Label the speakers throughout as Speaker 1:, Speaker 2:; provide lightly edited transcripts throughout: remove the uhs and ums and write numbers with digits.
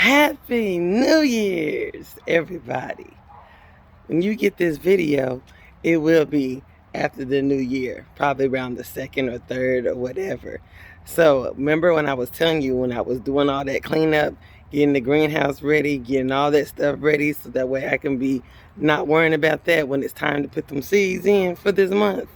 Speaker 1: Happy New Year's, everybody. When you get this video, it will be after the new year, probably around the 2nd or 3rd or whatever. So remember when I was telling you, when I was doing all that cleanup, getting the greenhouse ready, getting all that stuff ready so that way I can be not worrying about that when it's time to put them seeds in for this month?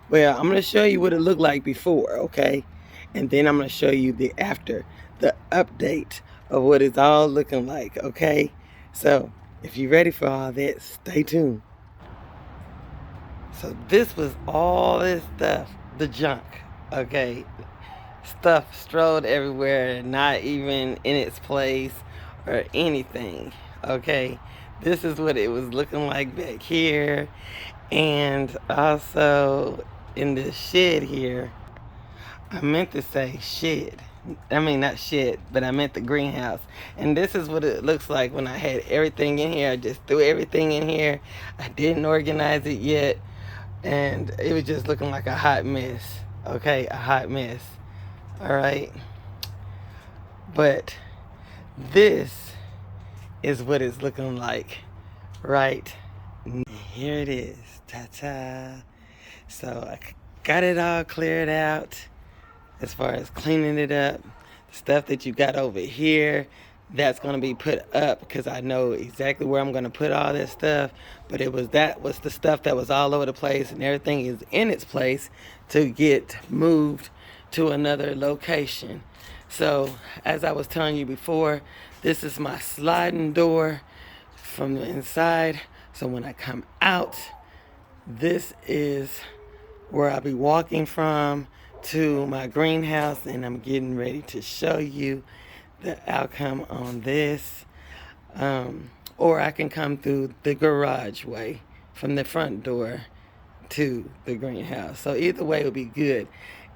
Speaker 1: Well, I'm going to show you what it looked like before, okay? And then I'm going to show you the after, the update of what it's all looking like, okay? So, if you're ready for all that, stay tuned. So this was all this stuff, the junk, okay? Stuff strolled everywhere, not even in its place or anything, okay? This is what it was looking like back here. And also in this shed here, I meant to say shed. I mean, not shed, but I meant the greenhouse. And this is what it looks like when I had everything in here. I just threw everything in here. I didn't organize it yet. And it was just looking like a hot mess. Okay, a hot mess. All right. But this is what it's looking like right now. Here it is. Ta-ta. So I got it all cleared out. As far as cleaning it up, the stuff that you got over here, that's going to be put up because I know exactly where I'm going to put all this stuff. But that was the stuff that was all over the place, and everything is in its place to get moved to another location. So as I was telling you before, this is my sliding door from the inside. So when I come out, this is where I'll be walking from to my greenhouse, and I'm getting ready to show you the outcome on this. Or I can come through the garage way from the front door to the greenhouse. So either way would be good.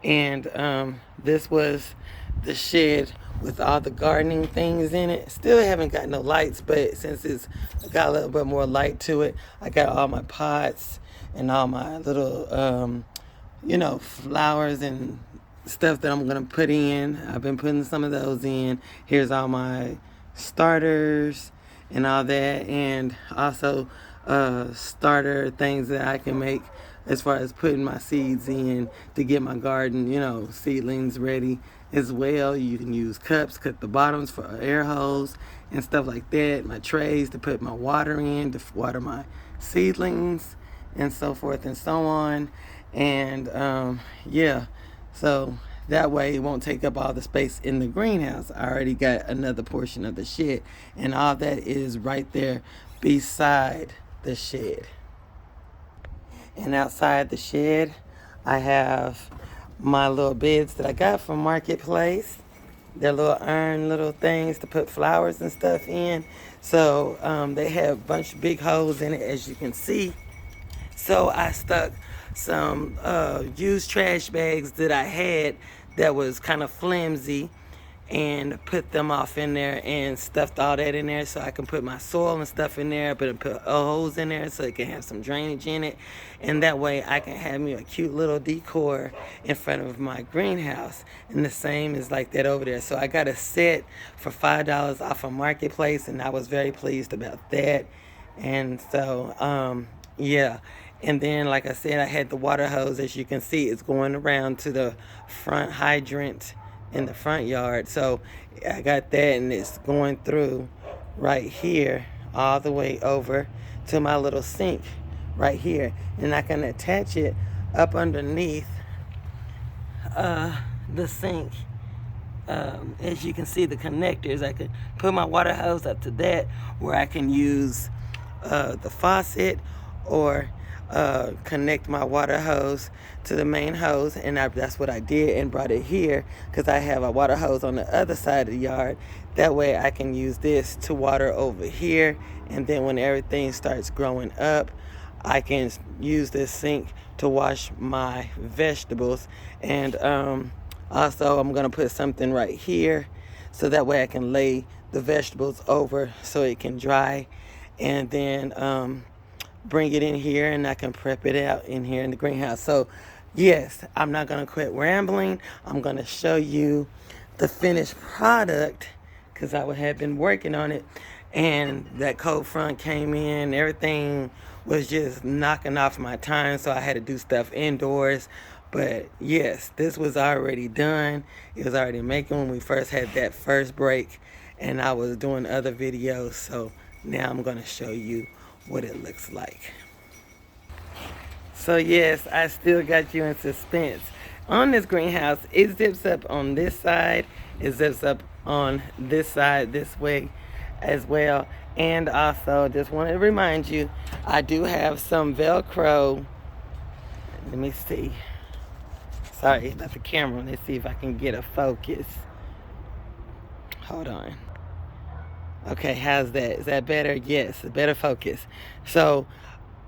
Speaker 1: And this was the shed with all the gardening things in it. Still haven't got no lights, but since it's got a little bit more light to it, I got all my pots and all my little flowers and stuff that I'm gonna put in. I've been putting some of those in. Here's all my starters and all that, and also starter things that I can make as far as putting my seeds in to get my garden, seedlings ready as well. You can use cups, cut the bottoms for air holes and stuff like that. My trays to put my water in, to water my seedlings and so forth and so on. And so that way it won't take up all the space in the greenhouse. I already got another portion of the shed, and all that is right there beside the shed. And outside the shed, I have my little beds that I got from Marketplace. They're little things to put flowers and stuff in. So they have a bunch of big holes in it, as you can see. So I stuck some used trash bags that I had that was kind of flimsy and put them off in there and stuffed all that in there so I can put my soil and stuff in there, but put holes in there so it can have some drainage in it. And that way I can have me a cute little decor in front of my greenhouse. And the same is like that over there. So I got a set for $5 off of Marketplace, and I was very pleased about that. And so, yeah. And then, like I said, I had the water hose. As you can see, it's going around to the front hydrant in the front yard. So I got that, and it's going through right here all the way over to my little sink right here. And I can attach it up underneath the sink. As you can see, the connectors, I could put my water hose up to that, where I can use the faucet or connect my water hose to the main hose. And that's what I did, and brought it here because I have a water hose on the other side of the yard. That way I can use this to water over here, and then when everything starts growing up, I can use this sink to wash my vegetables. And also I'm gonna put something right here so that way I can lay the vegetables over so it can dry, and then bring it in here, and I can prep it out in here in the greenhouse. So yes, I'm not going to quit rambling. I'm going to show you the finished product because I had been working on it, and that cold front came in. Everything was just knocking off my time, so I had to do stuff indoors. But yes, this was already done. It was already making when we first had that first break, and I was doing other videos. So now I'm going to show you what it looks like. So yes, I still got you in suspense. On this greenhouse, it zips up on this side. It zips up on this side this way as well. And also, just want to remind you, I do have some Velcro. Let me see. Sorry about the camera. Let's see if I can get a focus. Hold on. Okay, how's that? Is that better? Yes, better focus. So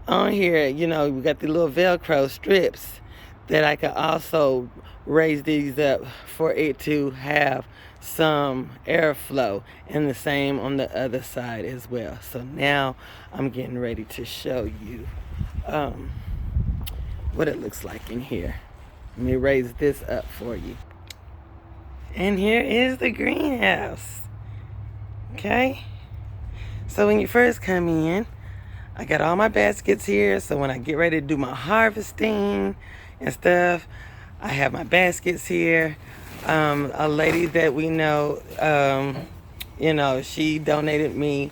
Speaker 1: on here, you know, we got the little Velcro strips that I can also raise these up for it to have some airflow, and the same on the other side as well. So now I'm getting ready to show you what it looks like in here. Let me raise this up for you. And here is the greenhouse. Okay? So when you first come in, I got all my baskets here. So when I get ready to do my harvesting and stuff, I have my baskets here. A lady that we know, you know, she donated me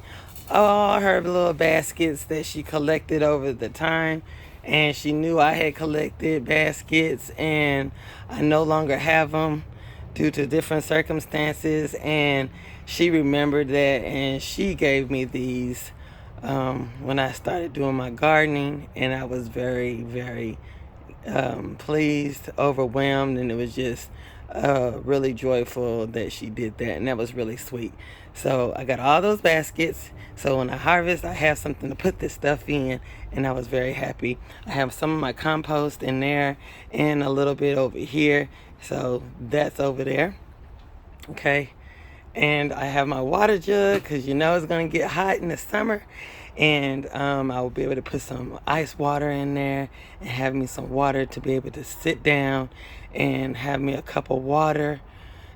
Speaker 1: all her little baskets that she collected over the time. And she knew I had collected baskets and I no longer have them due to different circumstances. And she remembered that, and she gave me these when I started doing my gardening. And I was very, very pleased, overwhelmed, and it was just really joyful that she did that, and that was really sweet. So I got all those baskets, so when I harvest I have something to put this stuff in, and I was very happy. I have some of my compost in there and a little bit over here, so that's over there. Okay, and I have my water jug because you know it's gonna get hot in the summer, and I will be able to put some ice water in there and have me some water to be able to sit down and have me a cup of water,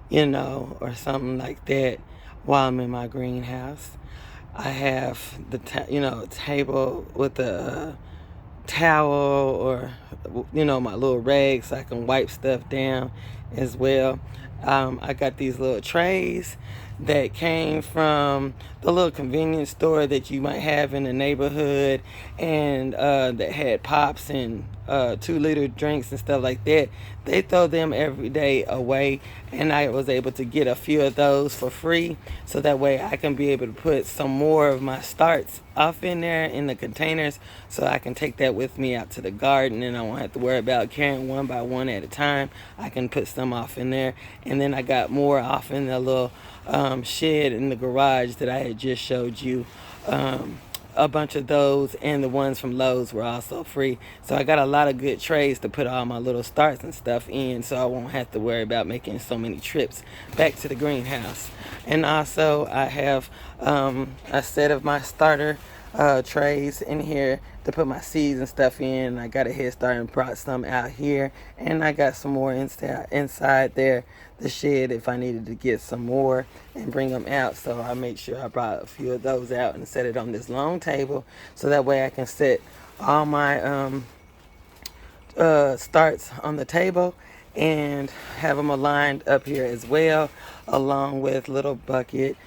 Speaker 1: you know, or something like that while I'm in my greenhouse. I have the table with a towel, or you know, my little rag so I can wipe stuff down as well. I got these little trays that came from the little convenience store that you might have in the neighborhood, and that had pops and 2-liter drinks and stuff like that. They throw them every day away, and I was able to get a few of those for free, so that way I can be able to put some more of my starts off in there in the containers, so I can take that with me out to the garden, and I won't have to worry about carrying one by one at a time. I can put some off in there, and then I got more off in the little shed in the garage that I had just showed you. A bunch of those, and the ones from Lowe's were also free. So I got a lot of good trays to put all my little starts and stuff in, so I won't have to worry about making so many trips back to the greenhouse. And also I have a set of my starter trays in here to put my seeds and stuff in. I got a head start and brought some out here, and I got some more inside there, the shed, if I needed to get some more and bring them out. So I made sure I brought a few of those out and set it on this long table, so that way I can set all my starts on the table and have them aligned up here as well, along with little bucket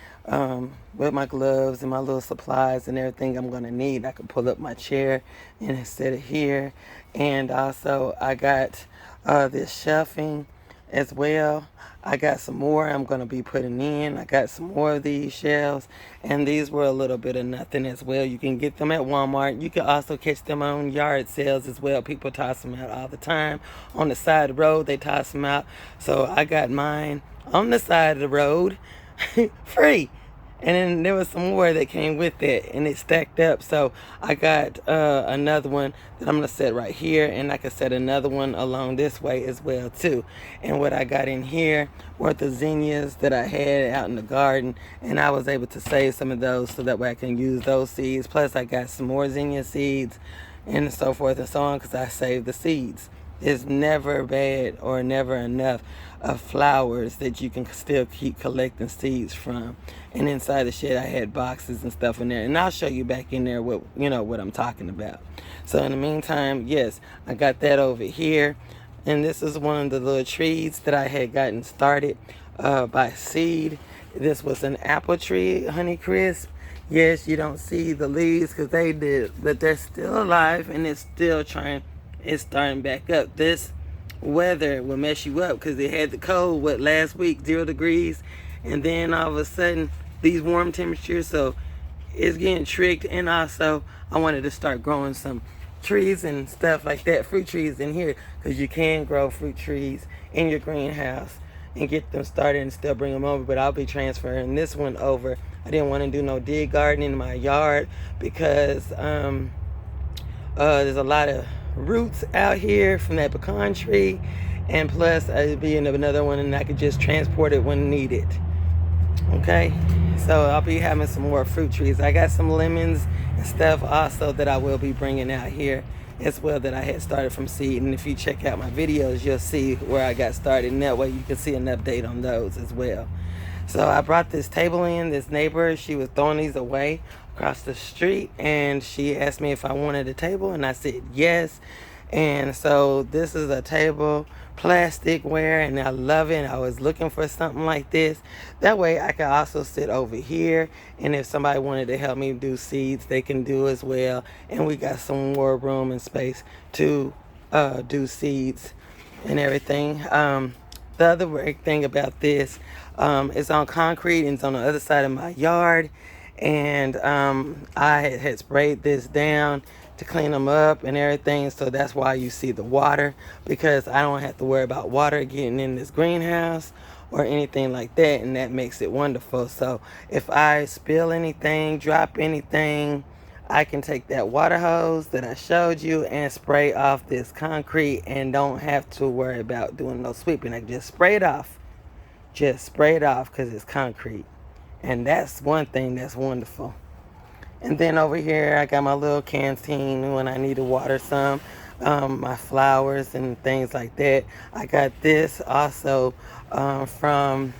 Speaker 1: with my gloves and my little supplies and everything I'm going to need. I can pull up my chair and set it here. And also I got this shelving as well. I got some more I'm going to be putting in. I got some more of these shelves, and these were a little bit of nothing as well. You can get them at Walmart. You can also catch them on yard sales as well. People toss them out all the time. On the side of the road, they toss them out. So I got mine on the side of the road free. And then there was some more that came with it, and it stacked up. So I got another one that I'm going to set right here, and I can set another one along this way as well too. And what I got in here were the zinnias that I had out in the garden, and I was able to save some of those so that way I can use those seeds. Plus I got some more zinnia seeds and so forth and so on, because I saved the seeds. It's never bad or never enough of flowers that you can still keep collecting seeds from. And inside the shed, I had boxes and stuff in there. And I'll show you back in there what, what I'm talking about. So in the meantime, yes, I got that over here. And this is one of the little trees that I had gotten started by seed. This was an apple tree, Honeycrisp. Yes, you don't see the leaves because they did, but they're still alive and it's still it's starting back up. This weather will mess you up because they had the cold, last week, 0 degrees, and then all of a sudden, these warm temperatures, so it's getting tricked. And also, I wanted to start growing some trees and stuff like that, fruit trees in here, because you can grow fruit trees in your greenhouse and get them started and still bring them over. But I'll be transferring this one over. I didn't want to do no dig gardening in my yard because there's a lot of roots out here from that pecan tree, and plus it'd be in another one and I could just transport it when needed. Okay, so I'll be having some more fruit trees. I got some lemons and stuff also that I will be bringing out here as well that I had started from seed. And if you check out my videos, you'll see where I got started, and that way you can see an update on those as well. So I brought this table in. This neighbor, she was throwing these away across the street, and she asked me if I wanted a table, and I said yes. And so this is a table, plasticware, and I love it. I was looking for something like this. That way I can also sit over here, and if somebody wanted to help me do seeds, they can do as well. And we got some more room and space to do seeds and everything. The other great thing about this, it's on concrete and it's on the other side of my yard. And I had sprayed this down to clean them up and everything. So that's why you see the water, because I don't have to worry about water getting in this greenhouse or anything like that. And that makes it wonderful. So if I spill anything, drop anything, I can take that water hose that I showed you and spray off this concrete and don't have to worry about doing no sweeping. I just spray it off. Just spray it off because it's concrete. And that's one thing that's wonderful. And then over here, I got my little canteen when I need to water some, my flowers and things like that. I got this also from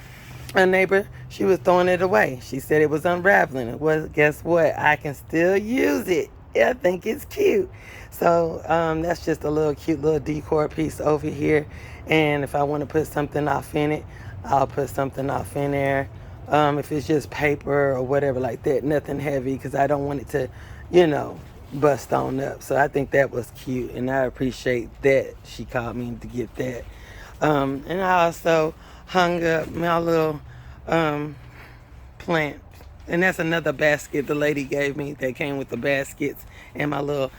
Speaker 1: a neighbor. She was throwing it away. She said it was unraveling. Well, guess what? I can still use it. I think it's cute. So that's just a little cute little decor piece over here. And if I want to put something off in it, I'll put something off in there. If it's just paper or whatever like that, nothing heavy, because I don't want it to, bust on up. So I think that was cute, and I appreciate that she called me to get that. And I also hung up my little plant. And that's another basket the lady gave me that came with the baskets and my little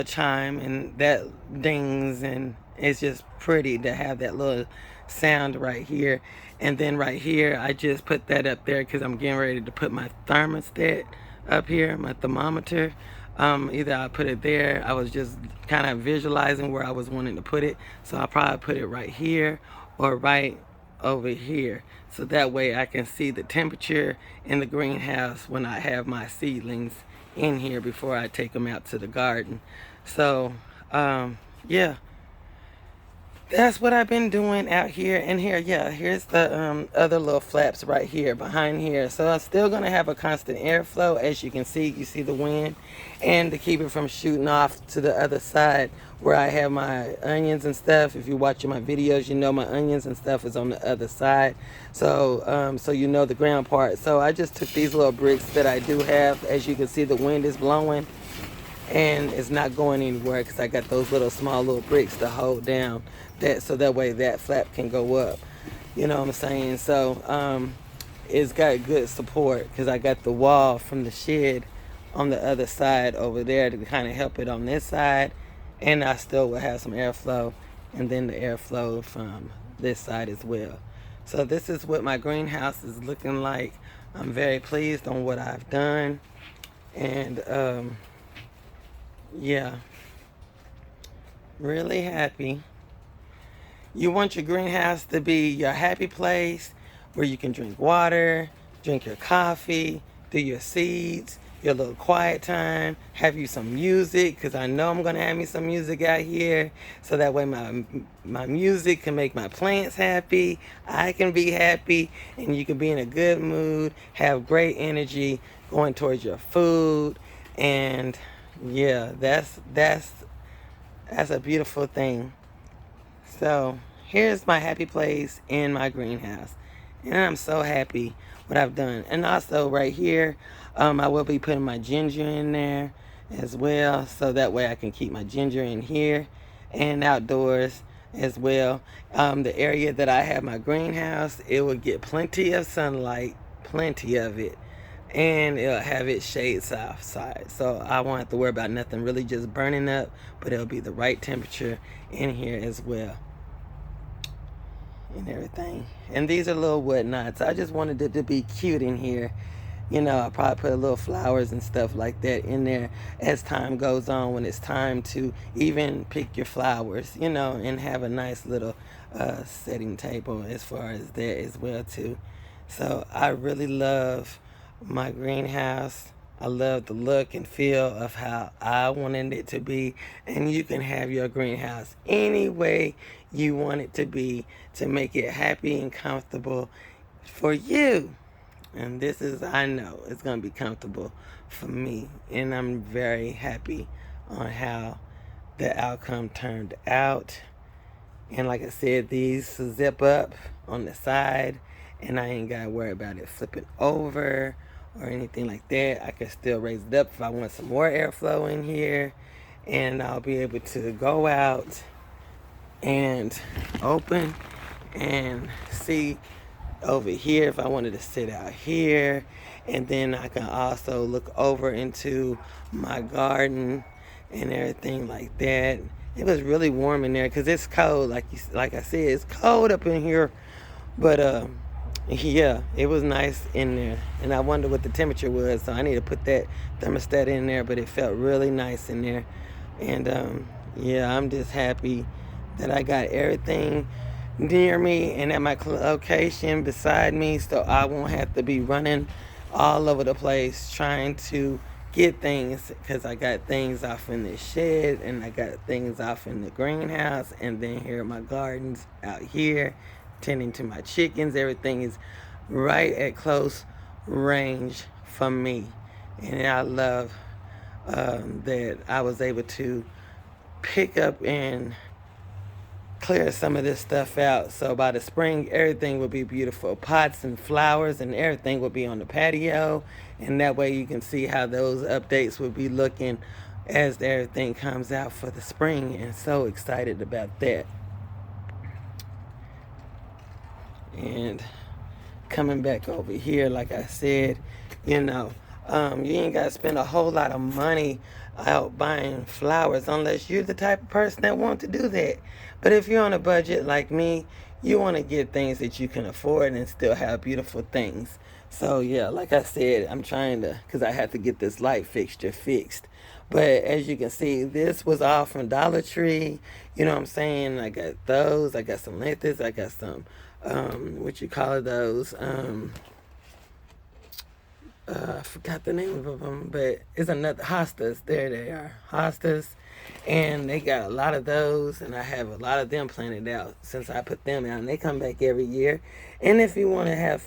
Speaker 1: chime, and that dings, and it's just pretty to have that little sound right here. And then right here, I just put that up there because I'm getting ready to put my thermostat up here, my thermometer. Either I put it there. I was just kind of visualizing where I was wanting to put it. So I'll probably put it right here or right over here. So that way I can see the temperature in the greenhouse when I have my seedlings in here before I take them out to the garden. So, yeah. That's what I've been doing out here. And here, yeah, here's the other little flaps right here, behind here. So I'm still going to have a constant airflow. As you can see, you see the wind. And to keep it from shooting off to the other side where I have my onions and stuff. If you're watching my videos, you know my onions and stuff is on the other side. So, so you know the ground part. So I just took these little bricks that I do have. As you can see, the wind is blowing. And it's not going anywhere because I got those small little bricks to hold down that, so that way that flap can go up. You know what I'm saying? So it's got good support because I got the wall from the shed on the other side over there to kind of help it on this side, and I still will have some airflow, and then the airflow from this side as well. So this is what my greenhouse is looking like. I'm very pleased on what I've done, and yeah, really happy. You want your greenhouse to be your happy place where you can drink water, drink your coffee, do your seeds, your little quiet time, have you some music, because I know I'm going to have me some music out here, so that way my music can make my plants happy, I can be happy, and you can be in a good mood, have great energy going towards your food. And yeah, that's a beautiful thing. So here's my happy place in my greenhouse. And I'm so happy what I've done. And also right here, I will be putting my ginger in there as well. So that way I can keep my ginger in here and outdoors as well. The area that I have my greenhouse, it will get plenty of sunlight, plenty of it. And it'll have its shades outside. So I won't have to worry about nothing really just burning up, but it'll be the right temperature in here as well. And everything. And these are little whatnots. I just wanted it to be cute in here. You know, I probably put little flowers and stuff like that in there as time goes on, when it's time to even pick your flowers, you know, and have a nice little setting table as far as that as well too. So I really love my greenhouse. I love the look and feel of how I wanted it to be. And you can have your greenhouse any way you want it to be, to make it happy and comfortable for you. And this is, I know, it's going to be comfortable for me. And I'm very happy on how the outcome turned out. And like I said, these zip up on the side, and I ain't got to worry about it flipping over or anything like that. I can still raise it up if I want some more airflow in here. And I'll be able to go out and open and see over here if I wanted to sit out here. And then I can also look over into my garden and everything like that. It was really warm in there because it's cold, like I said, it's cold up in here. But yeah, it was nice in there. And I wonder what the temperature was, so I need to put that thermostat in there. But it felt really nice in there. And yeah, I'm just happy that I got everything near me and at my location beside me, so I won't have to be running all over the place trying to get things, because I got things off in the shed and I got things off in the greenhouse, and then here are my gardens out here, tending to my chickens. Everything is right at close range from me, and I love that I was able to pick up and clear some of this stuff out. So by the spring, everything will be beautiful. Pots and flowers and everything will be on the patio. And that way you can see how those updates will be looking as everything comes out for the spring. And so excited about that. And coming back over here, like I said, you know, you ain't got to spend a whole lot of money out buying flowers unless you're the type of person that wants to do that. But if you're on a budget like me, you want to get things that you can afford and still have beautiful things. So yeah, like I said, I'm trying to, because I have to get this light fixture fixed. But as you can see, this was all from Dollar Tree. You know what I'm saying? I got those. I got some lenses. I got some, what you call those? I forgot the name of them, but it's another hostas. There they are, hostas. And they got a lot of those, and I have a lot of them planted out since I put them out, and they come back every year. And if you want to have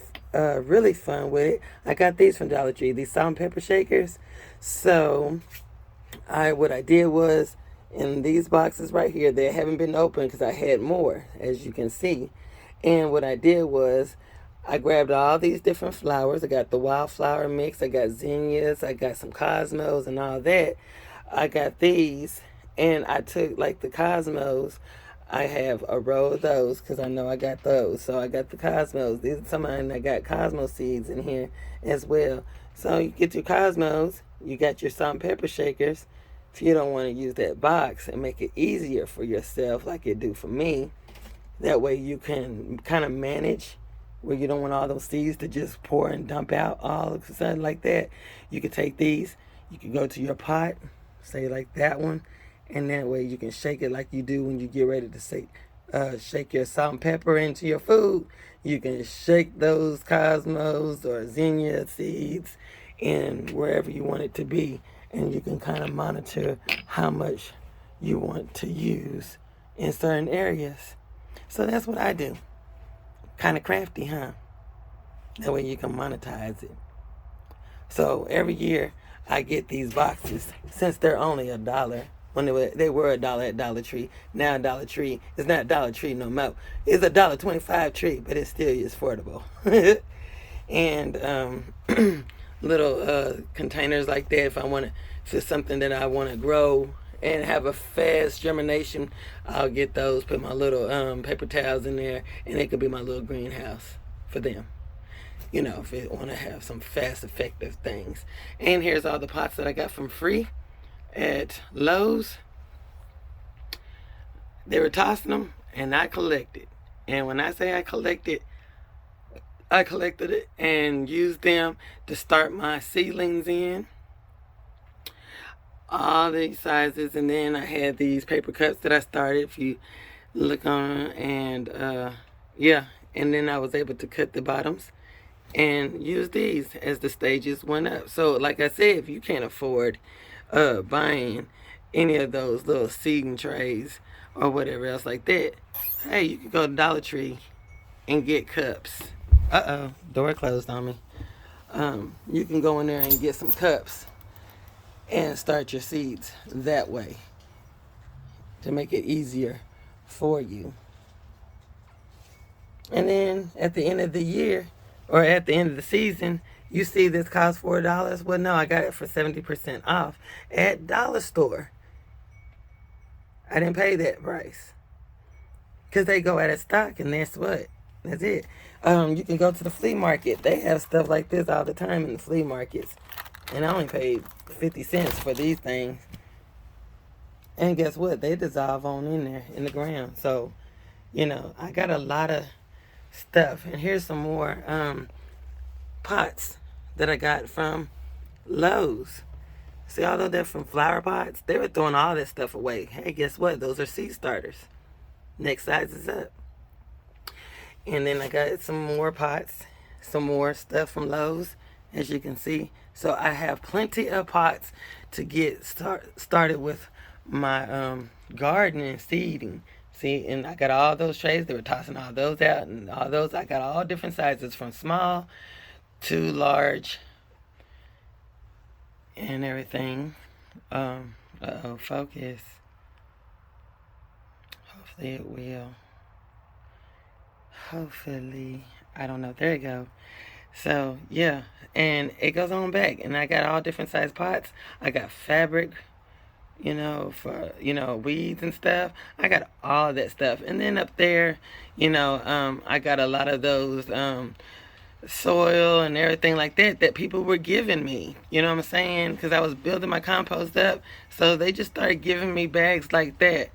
Speaker 1: really fun with it, I got these from Dollar Tree, these salt and pepper shakers. So what I did was, in these boxes right here, they haven't been opened because I had more, as you can see. And what I did was, I grabbed all these different flowers. I got the wildflower mix, I got zinnias, I got some cosmos and all that. I got these, and I took like the cosmos. I have a row of those because I know I got those. So I got the cosmos. These are some of them. I got cosmos seeds in here as well. So you get your cosmos, you got your salt and pepper shakers. If you don't want to use that box and make it easier for yourself like it do for me, that way you can kind of manage where you don't want all those seeds to just pour and dump out all of a sudden like that. You can take these, you can go to your pot, say like that one, and that way you can shake it like you do when you get ready to shake your salt and pepper into your food. You can shake those cosmos or zinnia seeds in wherever you want it to be, and you can kind of monitor how much you want to use in certain areas. So that's what I do. Kind of crafty, huh? That way you can monetize it. So every year I get these boxes, since they're only $1. When they were $1 at Dollar Tree. Now Dollar Tree is not Dollar Tree no more. It's $1.25 tree, but it still is affordable. And little containers like that, if it's something that I want to grow and have a fast germination, I'll get those, put my little paper towels in there, and it could be my little greenhouse for them. You know, if they want to have some fast, effective things. And here's all the pots that I got from free at Lowe's. They were tossing them, and I collected. And when I say I collected it and used them to start my seedlings in. All these sizes, and then I had these paper cups that I started, if you look on, and yeah, and then I was able to cut the bottoms and use these as the stages went up. So like I said, if you can't afford buying any of those little seeding trays or whatever else like that, hey, you can go to Dollar Tree and get cups. Door closed on me. You can go in there and get some cups and start your seeds that way to make it easier for you. And then at the end of the year, or at the end of the season, you see this costs $4. Well, no, I got it for 70% off at Dollar Store. I didn't pay that price because they go out of stock, and that's it. You can go to the flea market. They have stuff like this all the time in the flea markets, and I only paid 50 cents for these things. And guess what? They dissolve on in there in the ground. So, you know, I got a lot of stuff. And here's some more pots that I got from Lowe's. See, although they're from flower pots, they were throwing all this stuff away. Hey, guess what? Those are seed starters. Next size is up. And then I got some more pots, some more stuff from Lowe's, as you can see. So I have plenty of pots to get started with my gardening seeding. See, and I got all those trays. They were tossing all those out, and all those, I got all different sizes from small to large and everything. Focus. Hopefully it will. Hopefully. I don't know. There you go. So, yeah. And it goes on back. And I got all different size pots. I got fabric, you know, for, you know, weeds and stuff. I got all that stuff. And then up there, you know, I got a lot of those soil and everything like that people were giving me. You know what I'm saying? Because I was building my compost up. So they just started giving me bags like that.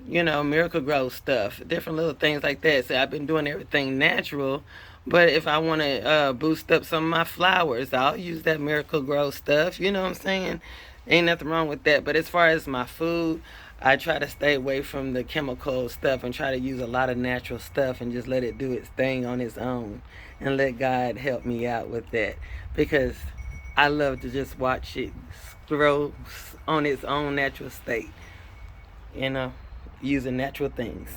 Speaker 1: You know, Miracle Grow stuff, different little things like that. So I've been doing everything natural. But if I want to boost up some of my flowers, I'll use that Miracle Grow stuff. You know what I'm saying? Ain't nothing wrong with that. But as far as my food, I try to stay away from the chemical stuff and try to use a lot of natural stuff and just let it do its thing on its own and let God help me out with that, because I love to just watch it grow on its own natural state, you know, using natural things.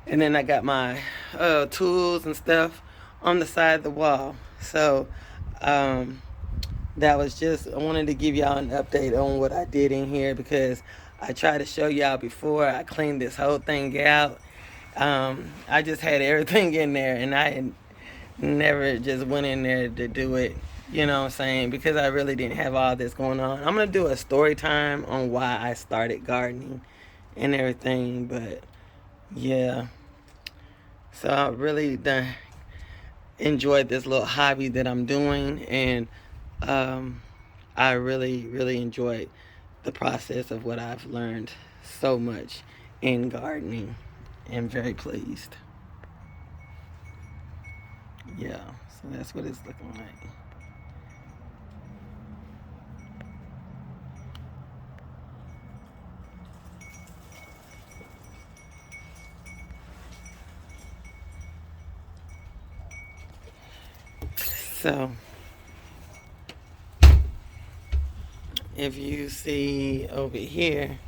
Speaker 1: And then I got my tools and stuff on the side of the wall. So that was just, I wanted to give y'all an update on what I did in here, because I tried to show y'all before I cleaned this whole thing out. I just had everything in there, and I never just went in there to do it, you know what I'm saying, because I really didn't have all this going on. I'm going to do a story time on why I started gardening and everything, but yeah. So I really enjoyed this little hobby that I'm doing, and I really, really enjoyed the process of what I've learned so much in gardening, and very pleased. Yeah, so that's what it's looking like. So if you see over here,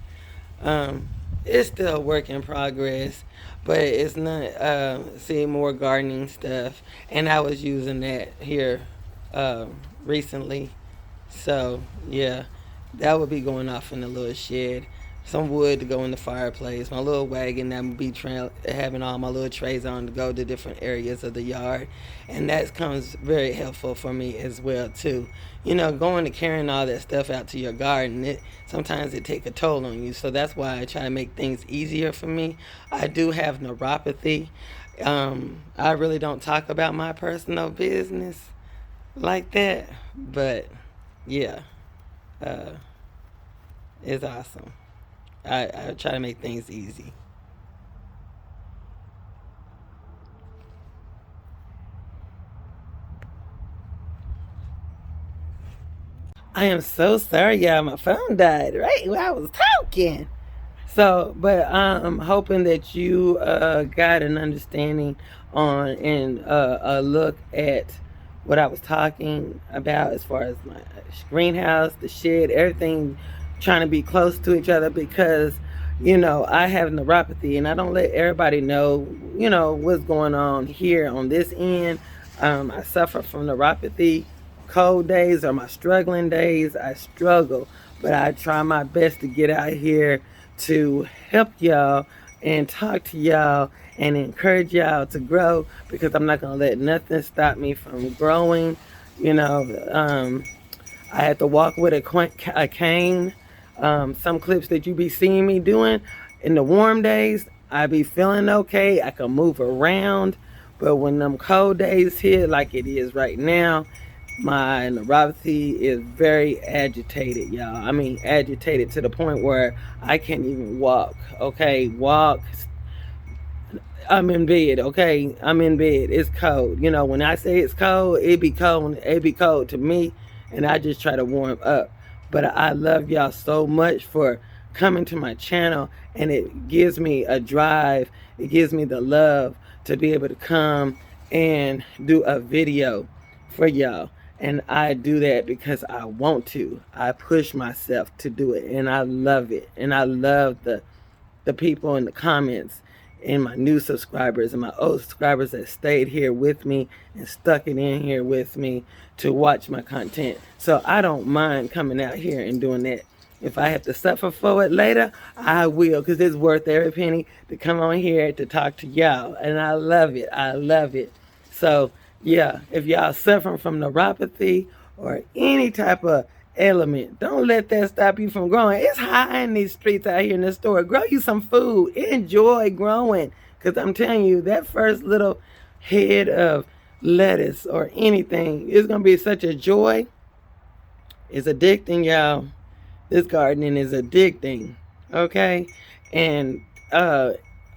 Speaker 1: it's still a work in progress, but it's not, see more gardening stuff. And I was using that here recently. So, yeah, that would be going off in the little shed. Some wood to go in the fireplace. My little wagon that would be having all my little trays on to go to different areas of the yard. And that comes very helpful for me as well, too. You know, going and carrying all that stuff out to your garden, sometimes it take a toll on you. So that's why I try to make things easier for me. I do have neuropathy. I really don't talk about my personal business like that, but yeah, uh, it's awesome. I try to make things easy. I am so sorry, y'all. My phone died right while I was talking. So, but I'm hoping that you got an understanding on and a look at what I was talking about as far as my greenhouse, the shed, everything trying to be close to each other because, you know, I have neuropathy and I don't let everybody know, you know, what's going on here on this end. I suffer from neuropathy. Cold days are my struggling days. I struggle, but I try my best to get out here to help y'all and talk to y'all and encourage y'all to grow because I'm not going to let nothing stop me from growing. You know, I had to walk with a cane. Some clips that you be seeing me doing in the warm days, I be feeling okay. I can move around. But when them cold days hit like it is right now, my neuropathy is very agitated, y'all. I mean, agitated to the point where I can't even walk. Okay, walk. I'm in bed. Okay, I'm in bed. It's cold. You know, when I say it's cold, it be cold. It be cold to me, and I just try to warm up. But I love y'all so much for coming to my channel, and it gives me a drive. It gives me the love to be able to come and do a video for y'all. And I do that because I want to. I push myself to do it, and I love it. And I love the people in the comments and my new subscribers and my old subscribers that stayed here with me and stuck it in here with me to watch my content. So I don't mind coming out here and doing that. If I have to suffer for it later, I will, because it's worth every penny to come on here to talk to y'all. And I love it. I love it. So yeah, if y'all suffering from neuropathy or any type of element, don't let that stop you from growing. It's high in these streets out here in the store. Grow you some food. Enjoy growing. Because I'm telling you, that first little head of lettuce or anything is going to be such a joy. It's addicting, y'all. This gardening is addicting. Okay? And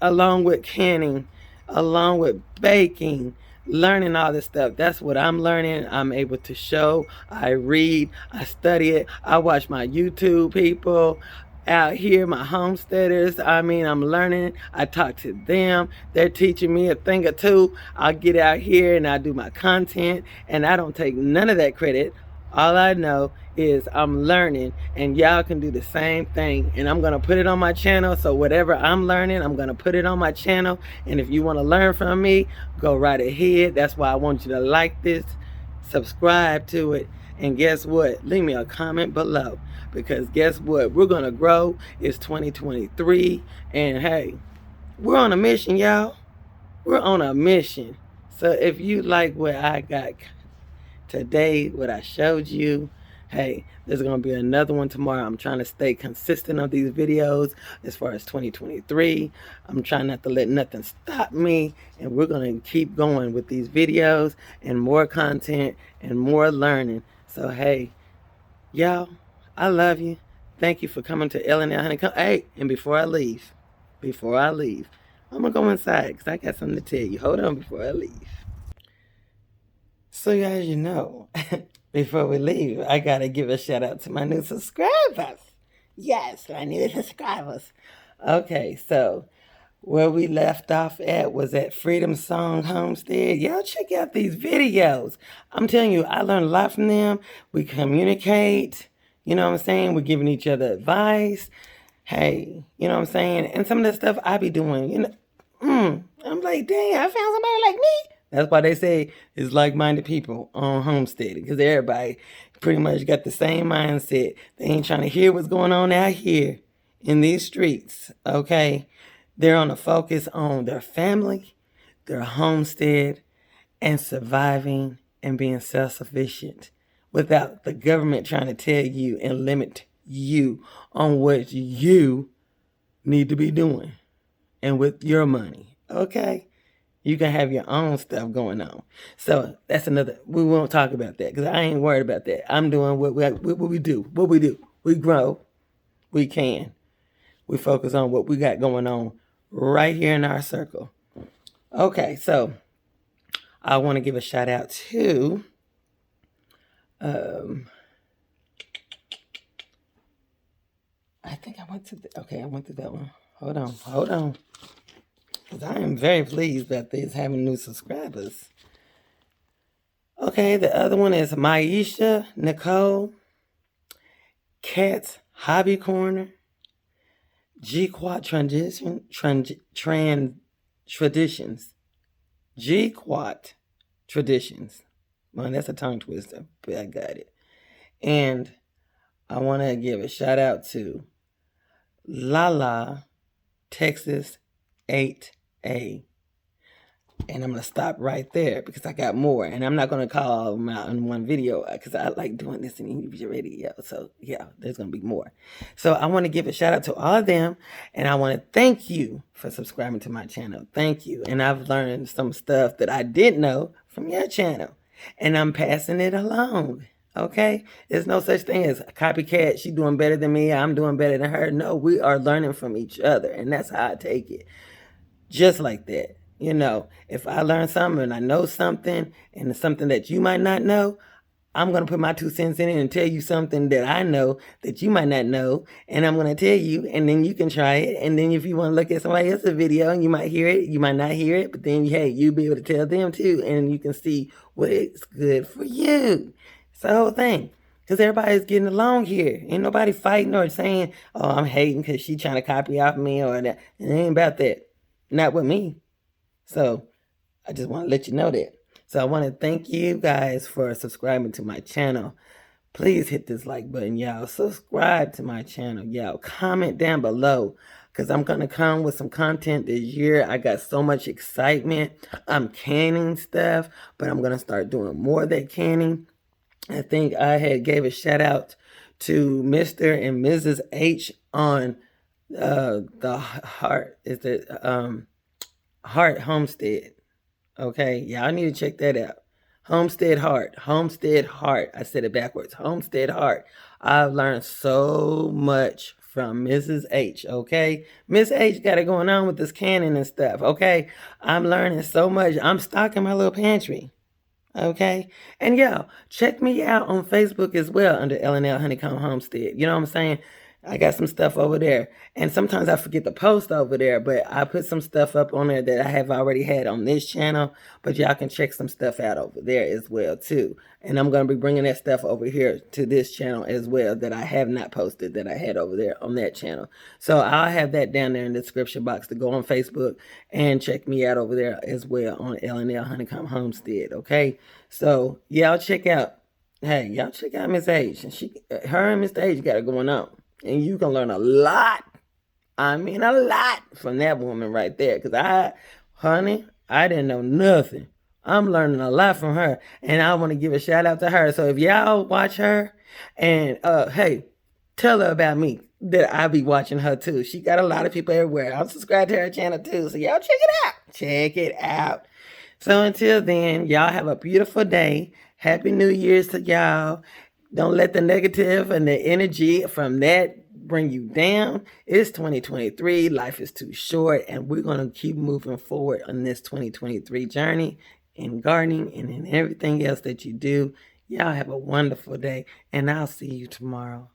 Speaker 1: along with canning, along with baking, learning all this stuff, that's what I'm learning. I'm able to show. I read, I study it. I watch my YouTube people out here, my homesteaders. I mean, I'm learning. I talk to them. They're teaching me a thing or two. I'll get out here and I do my content, and I don't take none of that credit. All I know is I'm learning, and y'all can do the same thing. And I'm going to put it on my channel. So whatever I'm learning, I'm going to put it on my channel. And if you want to learn from me, go right ahead. That's why I want you to like this, subscribe to it. And guess what? Leave me a comment below. Because guess what? We're going to grow. It's 2023. And hey, we're on a mission, y'all. We're on a mission. So if you like what I got today, what I showed you, hey, there's going to be another one tomorrow. I'm trying to stay consistent on these videos as far as 2023. I'm trying not to let nothing stop me. And we're going to keep going with these videos and more content and more learning. So, hey, y'all, I love you. Thank you for coming to Heyyy Honey. Hey, and before I leave, I'm going to go inside because I got something to tell you. Hold on before I leave. So, guys, you know, before we leave, I got to give a shout out to my new subscribers. Yes, my new subscribers. Okay, so Where we left off at was at Freedom Song Homestead. Y'all check out these videos. I'm telling you, I learned a lot from them. We communicate. You know what I'm saying? We're giving each other advice. Hey, you know what I'm saying? And some of the stuff I be doing, I'm like, dang, I found somebody like me. That's why they say it's like-minded people on Homestead, because everybody pretty much got the same mindset. They ain't trying to hear what's going on out here in these streets, okay? They're on a focus on their family, their homestead, and surviving and being self-sufficient without the government trying to tell you and limit you on what you need to be doing and with your money, okay? You can have your own stuff going on. So that's another, we won't talk about that because I ain't worried about that. I'm doing what we do. What we do. We grow. We can. We focus on what we got going on right here in our circle. Okay, so I want to give a shout out to I think I went to I went to that one. Hold on. Because I am very pleased about this having new subscribers. Okay, the other one is Maisha Nicole, Cat's Hobby Corner, G-Quad Traditions. G-Quad Traditions. Well, that's a tongue twister, but I got it. And I want to give a shout out to Lala, Texas 8A. And I'm going to stop right there because I got more. And I'm not going to call all of them out in one video because I like doing this in video. So, yeah, there's going to be more. So, I want to give a shout out to all of them. And I want to thank you for subscribing to my channel. Thank you. And I've learned some stuff that I didn't know from your channel. And I'm passing it along. Okay? There's no such thing as a copycat. She doing better than me. I'm doing better than her. No, we are learning from each other. And that's how I take it. Just like that. You know, if I learn something and I know something and it's something that you might not know, I'm going to put my 2 cents in it and tell you something that I know that you might not know. And I'm going to tell you, and then you can try it. And then if you want to look at somebody else's video and you might hear it, you might not hear it. But then, hey, you'll be able to tell them too. And you can see what is good for you. It's the whole thing. Because everybody's getting along here. Ain't nobody fighting or saying, oh, I'm hating because she trying to copy off me or that. It ain't about that. Not with me. So, I just want to let you know that. So, I want to thank you guys for subscribing to my channel. Please hit this like button, y'all. Subscribe to my channel, y'all. Comment down below because I'm going to come with some content this year. I got so much excitement. I'm canning stuff, but I'm going to start doing more of that canning. I think I had gave a shout out to Mr. and Mrs. H on the Heart Homestead. Okay, y'all need to check that out. Homestead Heart. I said it backwards. Homestead Heart. I've learned so much from Mrs. H, okay? Miss H got it going on with this canning and stuff, okay? I'm learning so much. I'm stocking my little pantry, okay? And y'all, check me out on Facebook as well under L&L Honeycomb Homestead. You know what I'm saying? I got some stuff over there. And sometimes I forget to post over there, but I put some stuff up on there that I have already had on this channel. But y'all can check some stuff out over there as well, too. And I'm going to be bringing that stuff over here to this channel as well that I have not posted that I had over there on that channel. So I'll have that down there in the description box to go on Facebook and check me out over there as well on L&L Honeycomb Homestead, okay? So y'all check out, y'all check out Miss H. And her and Mr. H got it going on. And you can learn a lot. I mean, a lot from that woman right there. Because I didn't know nothing. I'm learning a lot from her. And I want to give a shout out to her. So if y'all watch her and, hey, tell her about me that I be watching her too. She got a lot of people everywhere. I'm subscribed to her channel too. So y'all check it out. Check it out. So until then, y'all have a beautiful day. Happy New Year's to y'all. Don't let the negative and the energy from that bring you down. It's 2023. Life is too short, and we're going to keep moving forward on this 2023 journey in gardening and in everything else that you do. Y'all have a wonderful day, and I'll see you tomorrow.